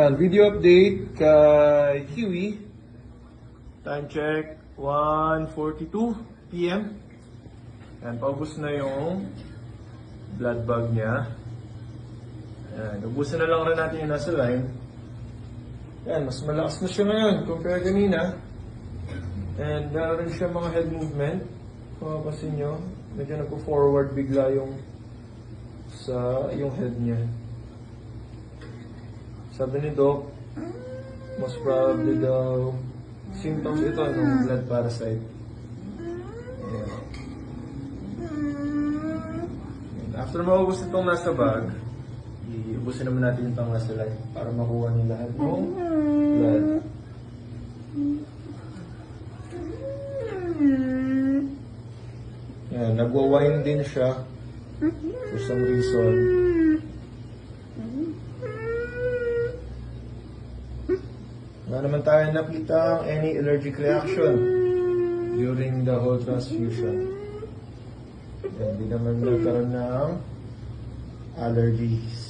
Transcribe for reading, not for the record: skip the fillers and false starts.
Video update kay Kiwi. Time check, 1:42 PM. Yan, paubos na yung blood bag niya. Yan, ubusin na lang rin natin yung nasa line. Yan, mas malakas na siya ngayon compare kanina. And meron rin siya mga head movement. Kung mapapansin nyo, medyo nagpo-forward bigla yung head niya. Sabi ni Doc, most probably daw symptoms ito ng blood parasite. Ayan. After maubos itong nasa bag, iubusin naman natin itong nasa line para makuha niyo lahat ng blood. Ayan, nagwa-wine din siya for some reason. Wala naman tayo nakita any allergic reaction during the whole transfusion. Hindi naman nagkaroon ng allergies.